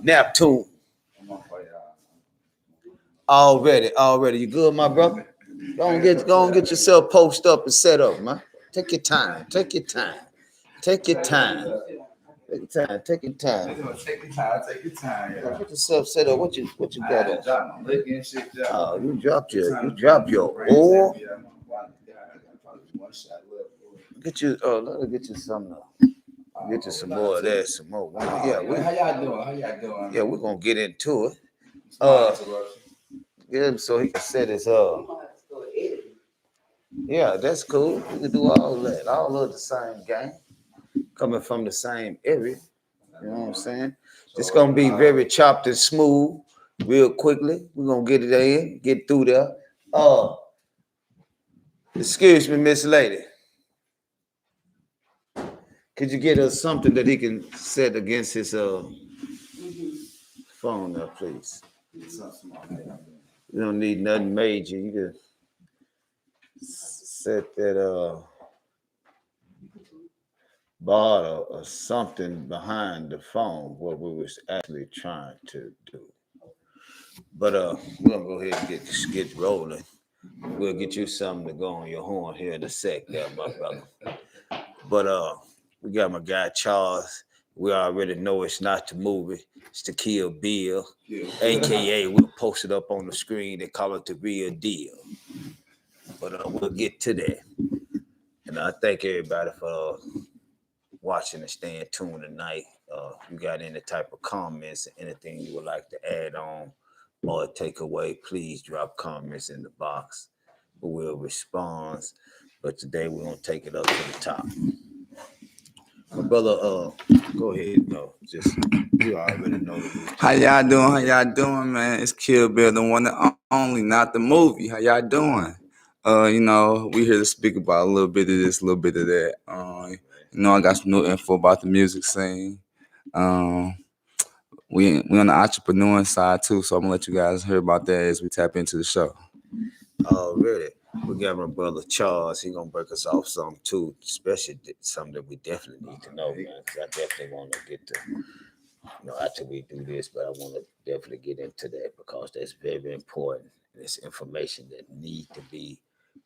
Neptune. Already. You good, my brother? Go and get yourself posted up and set up, man. Take your time. Take your time. Take your time. Take your time. Take your time. Get yourself set up. What you got on? Oh, you dropped your oil. Get you let me get you some get you some more of that, some more. Yeah, How y'all doing? yeah, we're gonna get into it. Get him so he can set his yeah, that's cool. We can do all that. All of the same game. Coming from the same area. You know what I'm saying? It's gonna be very chopped and smooth, real quickly. We're gonna get it in, get through there. Excuse me, Miss Lady. Could you get us something that he can set against his phone there, please? You don't need nothing major. You can set that bottle or something behind the phone, what we was actually trying to do. But we're gonna go ahead and get rolling. We'll get you something to go on your horn here in a sec, there, my brother. But we got my guy Charles. We already know it's not the movie, it's the Kill Bill, aka we'll post it up on the screen. They call it the real deal. But we'll get to that. And I thank everybody for watching and staying tuned tonight. If you got any type of comments or anything you would like to add on or take away, please drop comments in the box. We will respond. But today we're gonna take it up to the top. My brother, go ahead, just you already know. How y'all doing? How y'all doing, man? It's Kill Bill, the one and only, not the movie. How y'all doing? We here to speak about a little bit of this, a little bit of that. I got some new info about the music scene. We on the entrepreneur side too, so I'm gonna let you guys hear about that as we tap into the show. Already. We got my brother Charles. He gonna break us off some too, especially something that we definitely need to know, man. Because I definitely want to get to, after we do this, but I want to definitely get into that because that's very important. It's information that need to be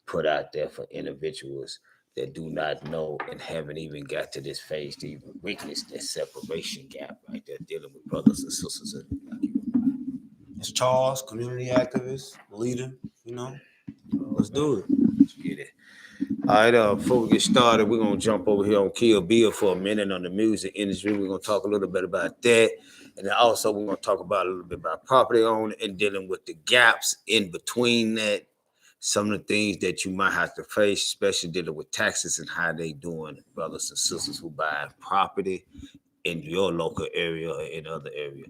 put out there for individuals that do not know and haven't even got to this phase to even witness that separation gap right there, dealing with brothers and sisters. It's Charles, community activist, leader. Let's do it. Let's get it. All right, before we get started, we're gonna jump over here on Kill Bill for a minute on the music industry. We're gonna talk a little bit about that, and then also we're gonna talk about a little bit about property owner and dealing with the gaps in between that. Some of the things that you might have to face, especially dealing with taxes and how they doing, brothers and sisters who buy property in your local area or in other area.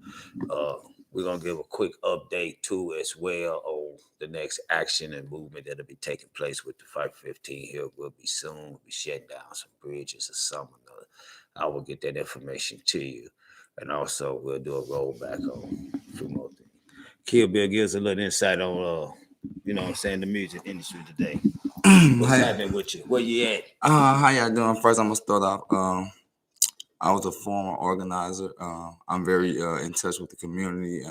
We're going to give a quick update too as well on the next action and movement that'll be taking place with the Fight 15 here. We'll be soon. We'll be shutting down some bridges or something. I will get that information to you. And also we'll do a rollback on a few more things. Kill Bill gives a little insight on, the music industry today. What's happening with you? Where you at? How y'all doing? First, I'm going to start off. I was a former organizer. I'm very in touch with the community,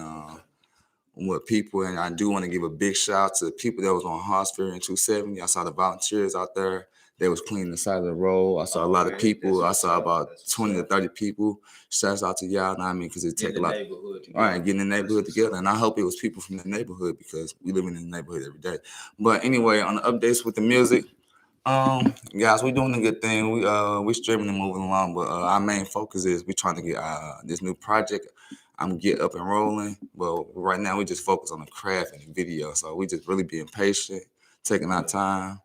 with people, and I do want to give a big shout out to the people that was on Hosford and 270. I saw the volunteers out there. They was cleaning the side of the road. I saw a lot of people. I saw about 20 to 30 people. Shouts out to y'all. Because it take a lot. All right, getting the neighborhood together. And I hope it was people from the neighborhood because we live in the neighborhood every day. But anyway, on the updates with the music, guys, we doing a good thing. We streaming and moving along, but our main focus is we trying to get this new project. I'm get up and rolling, but right now we just focus on the craft and the video. So we just really being patient, taking our time.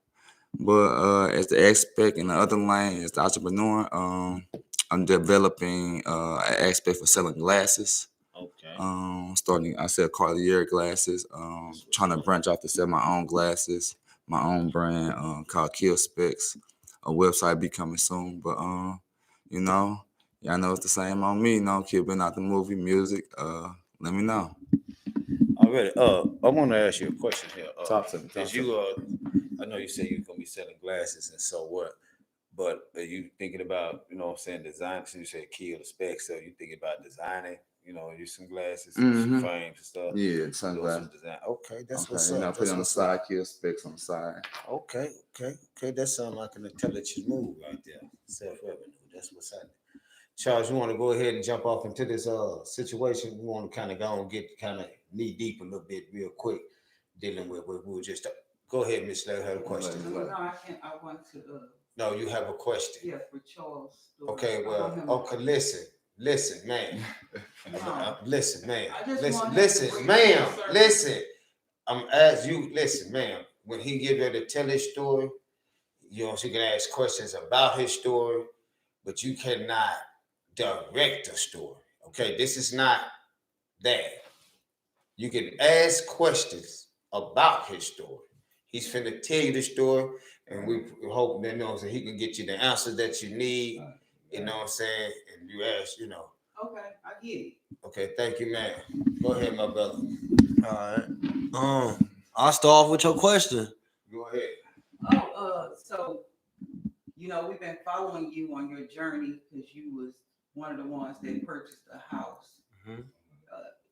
But as the aspect in the other lane, as the entrepreneur, I'm developing an aspect for selling glasses. Okay. Starting, I sell Cartier glasses. Trying to branch out to sell my own glasses. My own brand called Kill Specs. A website be coming soon, but y'all know it's the same on me. Kill Bill, not the movie, music. Let me know. Already. I want to ask you a question here. Talk to me. Because I know you say you're gonna be selling glasses and so what, but are you thinking about, design? So you said Kill the Specs. So you thinking about designing, use some glasses, some Mhm. frames and stuff. Yeah, Doing sunglasses. some design. Okay, that's Okay, what's and I up. put it That's on the what's up. side, kill specs on the side. Okay. That sounds like an intelligent move right there. Self-revenue. That's what's happening. Charles, you want to go ahead and jump off into this situation? We want to kind of go and get kind of knee deep a little bit real quick, dealing with what we were just. Go ahead, Miss Larry, have a question. No, I can't. I want to. No, you have a question. Yeah, for Charles. Okay, well, okay, listen, man. No. Listen, man. I just Listen, want listen, him to ma'am. bring it Listen. I'm as you listen, ma'am. When he get ready to tell his story, she can ask questions about his story, but you cannot direct a story. Okay, this is not that. You can ask questions about his story. He's finna tell you the story, and we hope that he can get you the answers that you need. You know what I'm saying? And you ask, Okay, I get it. Okay, thank you, man. Go ahead, my brother. All right. I'll start off with your question. Go ahead. So we've been following you on your journey because you was one of the ones that purchased a house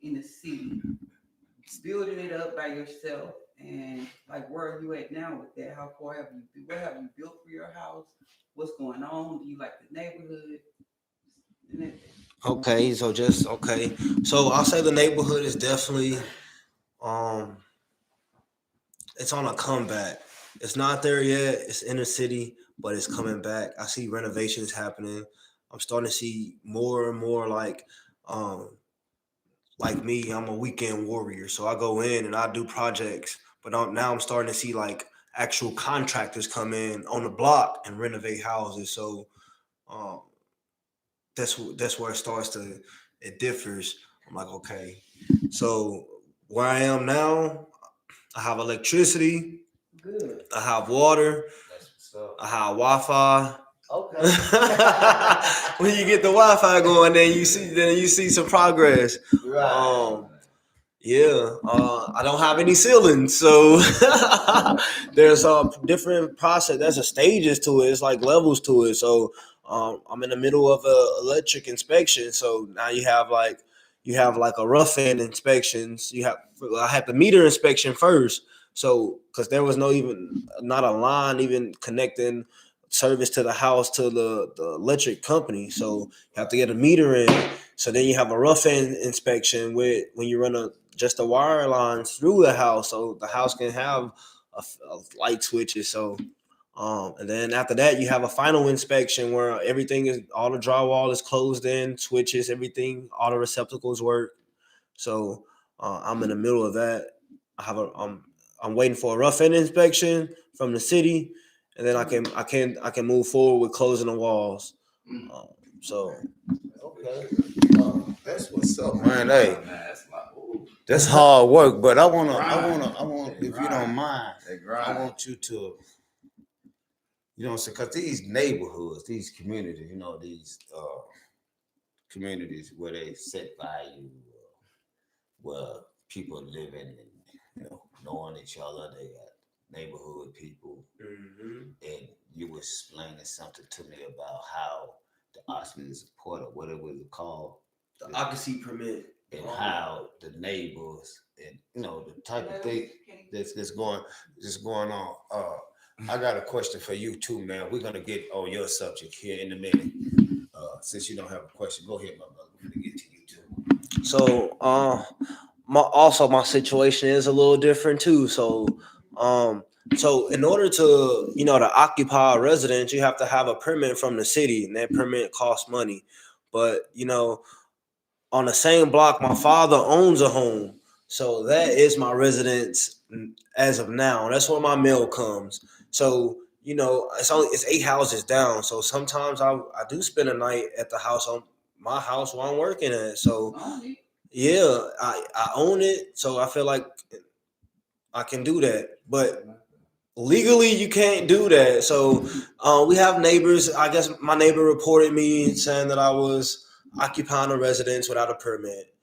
in the city, building it up by yourself. And like, where are you at now with that? How far have you? What have you built for your house? What's going on? Do you like the neighborhood? Okay, so I'll say the neighborhood is definitely it's on a comeback. It's not there yet. It's inner city, but it's coming back. I see renovations happening. I'm starting to see more and more like me. I'm a weekend warrior, so I go in and I do projects. But now I'm starting to see like actual contractors come in on the block and renovate houses. So that's where it differs. I'm like, okay, so where I am now, I have electricity. Good. I have water. That's what's up. I have Wi-Fi. Okay. When you get the Wi-Fi going, then you see some progress. Right. I don't have any ceilings, so there's a different process. There's a stages to it. It's like levels to it. So I'm in the middle of a electric inspection. So now you have like a rough end inspections. I had the meter inspection first. So because there was not a line even connecting service to the house to the electric company. So you have to get a meter in. So then you have a rough end inspection when you run just the wire lines through the house, so the house can have a light switches. So and then after that you have a final inspection where all the drywall is closed in, switches, everything, all the receptacles work. So I'm in the middle of that. I'm waiting for a rough end inspection from the city, and then I can move forward with closing the walls. Okay. That's what's up, man. Hey, that's hard work, but I want, if you don't mind, I want you to, because these neighborhoods, these communities, these communities where they set value, where people living and, knowing each other, they got neighborhood people. And you were explaining something to me about how the occupancy support, or whatever it's called, The occupancy permit, and how the neighbors and the type of thing that's going on. I got a question for you too, man. We're gonna get on your subject here in a minute. Since you don't have a question, go ahead, my brother. We're gonna get to you too. So my situation is a little different too. So in order to occupy a residence, you have to have a permit from the city, and that permit costs money. But on the same block, my father owns a home, so that is my residence as of now. That's where my mail comes. So it's 8 houses down. So sometimes I do spend a night at the house, on my house where I'm working at. So I own it. So I feel like I can do that, but legally you can't do that. So we have neighbors. I guess my neighbor reported me saying that I was occupying a residence without a permit.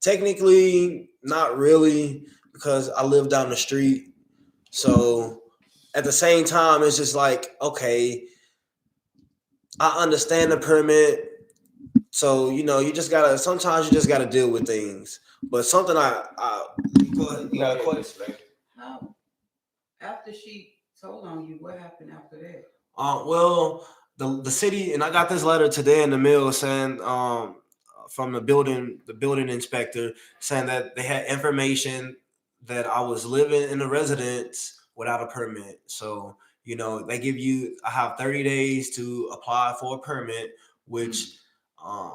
Technically, not really, because I live down the street. So at the same time, it's just like, okay, I understand the permit So you just gotta. Sometimes you just gotta deal with things. But something I go ahead. You got a question? How after she told on you, what happened after that? Well, the city, and I got this letter today in the mail saying from the building inspector saying that they had information that I was living in a residence without a permit. So they give you. I have 30 days to apply for a permit, which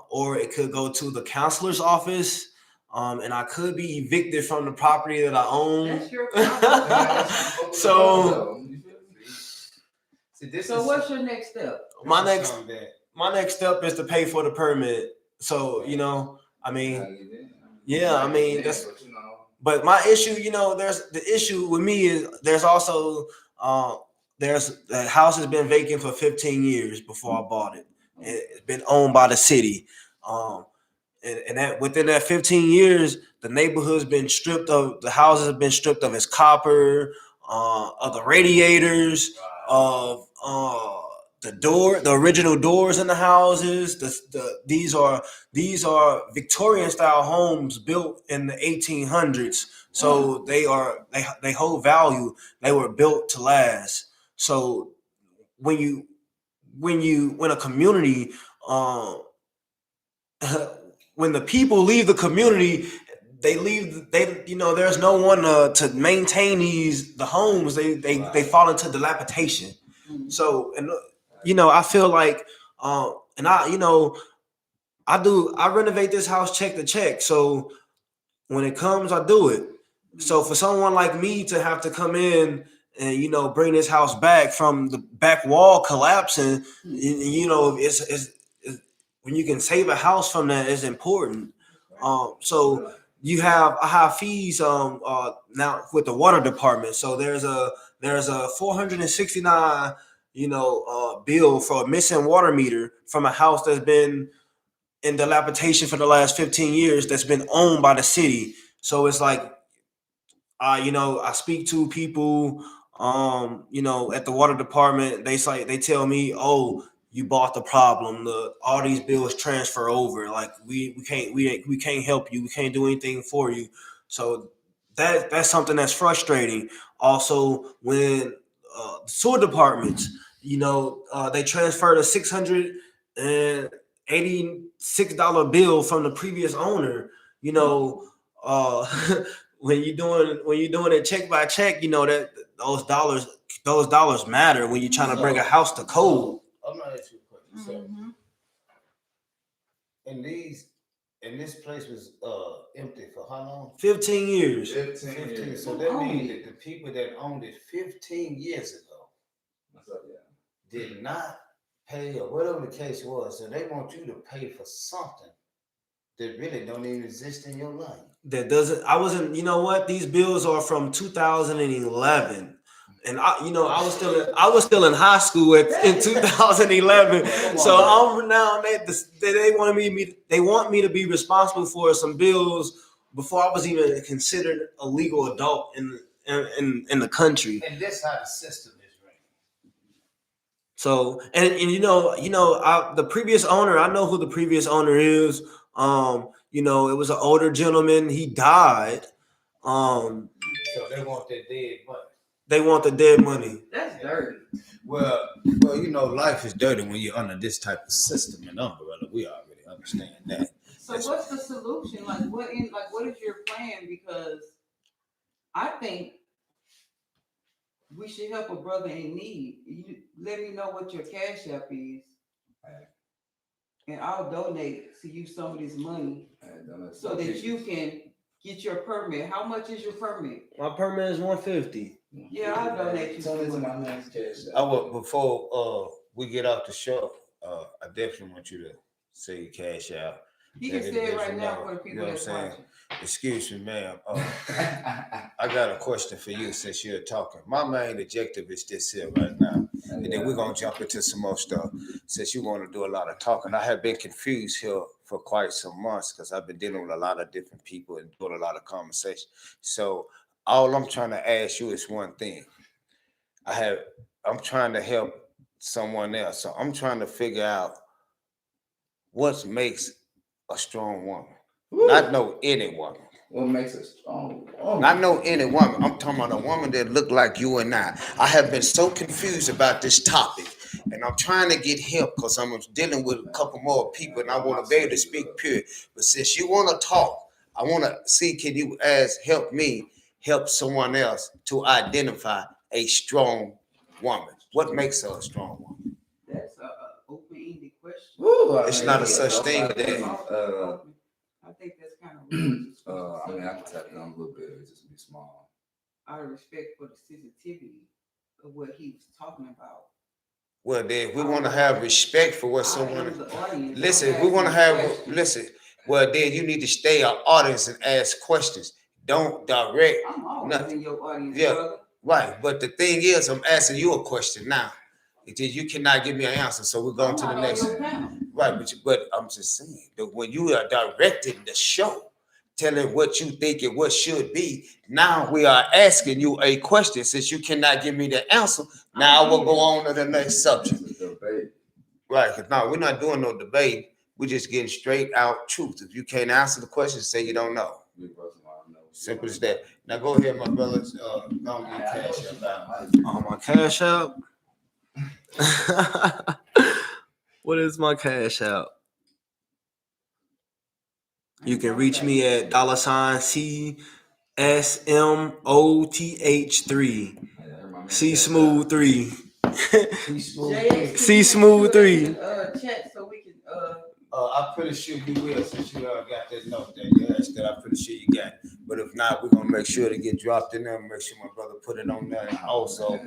or it could go to the counselor's office. And I could be evicted from the property that I own. That's your problem. So So what's your next step? my next step is to pay for the permit. So I mean, yeah, I mean that's. But my issue, there's the issue with me is there's also there's the house has been vacant for 15 years before I bought it. It's been owned by the city. And that within that 15 years, the neighborhood's been stripped of the houses have been stripped of its copper, of the radiators, of the original doors in the houses. These are Victorian style homes built in the 1800s. So they hold value. They were built to last. So when a community when the people leave the community, there's no one to maintain the homes. They fall into dilapidation. So I feel like and I renovate this house check to check. So when it comes, I do it. So for someone like me to have to come in and bring this house back from the back wall collapsing, it's when you can save a house from that is important. So I have fees now with the water department. So there's a $469 bill for a missing water meter from a house that's been in dilapidation for the last 15 years that's been owned by the city. So it's like I speak to people at the water department. They tell me, oh, you bought the problem. All these bills transfer over. Like we can't help you. We can't do anything for you. So that's something that's frustrating. Also, when the sewer departments, they transferred a $686 bill from the previous owner. When you're doing it check by check, that those dollars matter when you're trying to bring a house to code. I'm gonna ask you a question. So, and this place was empty for how long? 15 years. 15. So that means that the people that owned it 15 years ago did not pay or whatever the case was. So they want you to pay for something that really don't even exist in your life. That doesn't. I wasn't. You know what? These bills are from 2011. And I was still in high school in 2011. So I'm now they want me to be responsible for some bills before I was even considered a legal adult in the country. And that's how the system is ran. So and the previous owner, I know who the previous owner is. It was an older gentleman. He died. So they want their dead money. They want the dead money. That's dirty. Well, life is dirty when you're under this type of system and umbrella. We already understand that. So what's the solution? What is your plan? Because I think we should help a brother in need. You let me know what your Cash App is. And I'll donate to you some of this money so that you can get your permit. How much is your permit? My permit is $150. Yeah, I'll donate you some money. Before we get off the show, I definitely want you to say your Cash App. You can say it right now for the people that's watching. Excuse me, ma'am. I got a question for you since you're talking. My main objective is this here right now. And then we're going to jump into some more stuff since you want to do a lot of talking. I have been confused here for quite some months because I've been dealing with a lot of different people and doing a lot of conversation. So all I'm trying to ask you is one thing. I'm trying to help someone else. So I'm trying to figure out what makes a strong woman. Not know any woman. What makes a strong woman? Not know any woman. I'm talking about a woman that look like you and I. I have been so confused about this topic, and I'm trying to get help because I'm dealing with a couple more people, and I want to be able to speak pure. But since you want to talk, I want to see, can you help me help someone else to identify a strong woman? What makes her a strong woman? That's a open-ended question. It's not a such thing as that. I think that's kind of I mean, I can tap it on a little bit. It's just be small. out of respect for the sensitivity of what he was talking about. Well, then we want to have respect for what I someone. am the audience. Listen, I'm we want to asking have. questions. Listen. Well, then you need to stay our audience and ask questions. Don't direct. I'm always nothing. in your audience, Yeah. brother. Right, but the thing is, I'm asking you a question now. You cannot give me an answer, so we're going I'm to the not next. on your panel. Right, but I'm just saying that when you are directing the show, telling what you think and what should be, now we are asking you a question. Since you cannot give me the answer, now we'll go on to the next subject. It's a debate. Right, because now we're not doing no debate. We're just getting straight out truth. If you can't answer the question, say you don't know. Simple as that. Now go ahead, my brothers. Don't get cash out. On my Cash App. What is my Cash App? You can reach me at $CSMOTH3. C Smooth 3. C Smooth 3. Chat so we can I'm pretty sure you will, since you got that note that you asked that. I'm pretty sure you got it. But if not, we're gonna make sure to get dropped in there. Make sure my brother put it on there, and also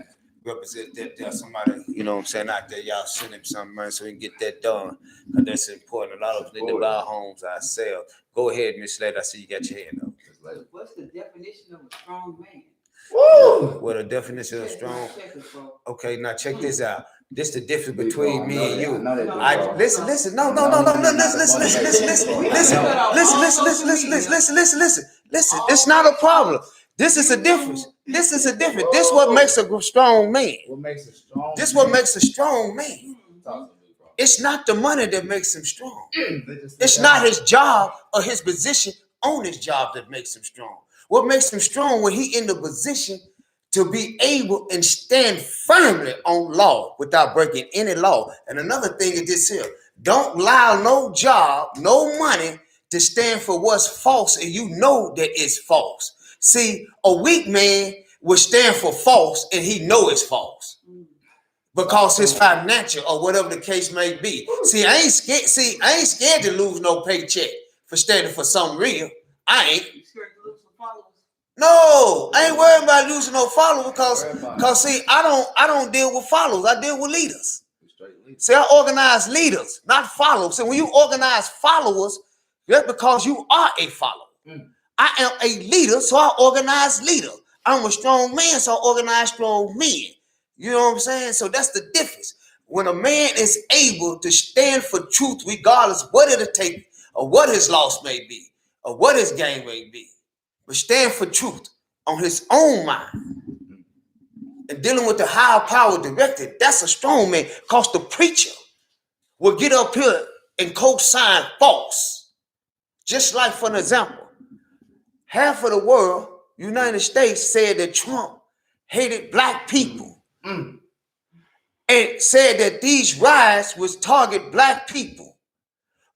represent that there's somebody, you know what I'm saying, out there. Y'all send him something, man, so we can get that done. Cause that's important. A lot of us need to buy homes ourselves. Go ahead, Miss Slade. I see you got your hand up. what's the definition of a strong man? Woo! What a definition of Check strong. check it, bro. Okay, now check this out. This the difference between me and you. No, Listen, no, listen. It's not a problem. This is a difference. This is what makes a strong man. What makes a strong? This what makes a strong man. It's not the money that makes him strong. It's not his job or his position on his job that makes him strong. What makes him strong when he in the position to be able and stand firmly on law without breaking any law. And another thing is this here: don't allow no job, no money to stand for what's false, and you know that it's false. See, a weak man will stand for false, and he know it's false because his financial or whatever the case may be. See, I ain't scared to lose no paycheck for standing for something real. I ain't. You scared to lose some followers? No, I ain't worried about losing no followers because see, I don't deal with followers. I deal with leaders. See, I organize leaders, not followers. So when you organize followers, that's because you are a follower. I am a leader, so I organize leaders. I'm a strong man, so I organize strong men. You know what I'm saying? So that's the difference. When a man is able to stand for truth, regardless what it'll take, or what his loss may be, or what his gain may be, but stand for truth on his own mind and dealing with the higher power directed, that's a strong man. Because the preacher will get up here and co-sign false. Just like, for an example, half of the world, United States, said that Trump hated black people and said that these riots would target black people.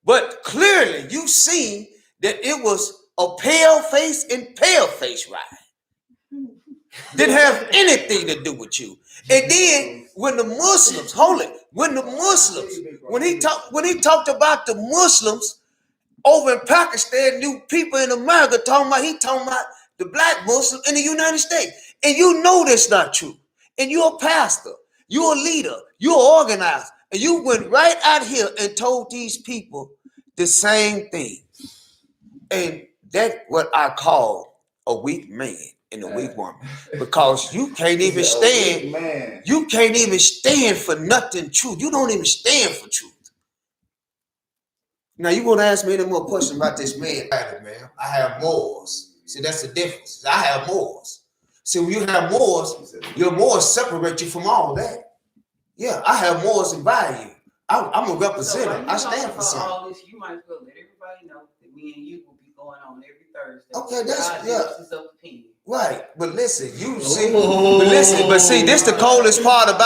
But clearly you seen that it was a pale face riot. Didn't have anything to do with you. And then when the Muslims, when he talked about the Muslims over in Pakistan, new people in America talking about the black Muslim in the United States. And you know that's not true. And you're a pastor, you're a leader, you're an organizer, and you went right out here and told these people the same thing. And that's what I call a weak man and a weak woman, because you can't even stand. You can't even stand for nothing true. You don't even stand for truth. Now you want to ask me any more questions about this man? Man, I have morals. See, that's the difference. I have morals. See, when you have morals, your morals separate you from all that. Yeah, I have morals and value. I'm a So representative. while you I stand talking for about something. all this, you might as well let everybody know that me and you will be going on every Thursday. Okay, that's Our yeah. differences of opinion. Right, but listen, you see, but see, this the coldest part about.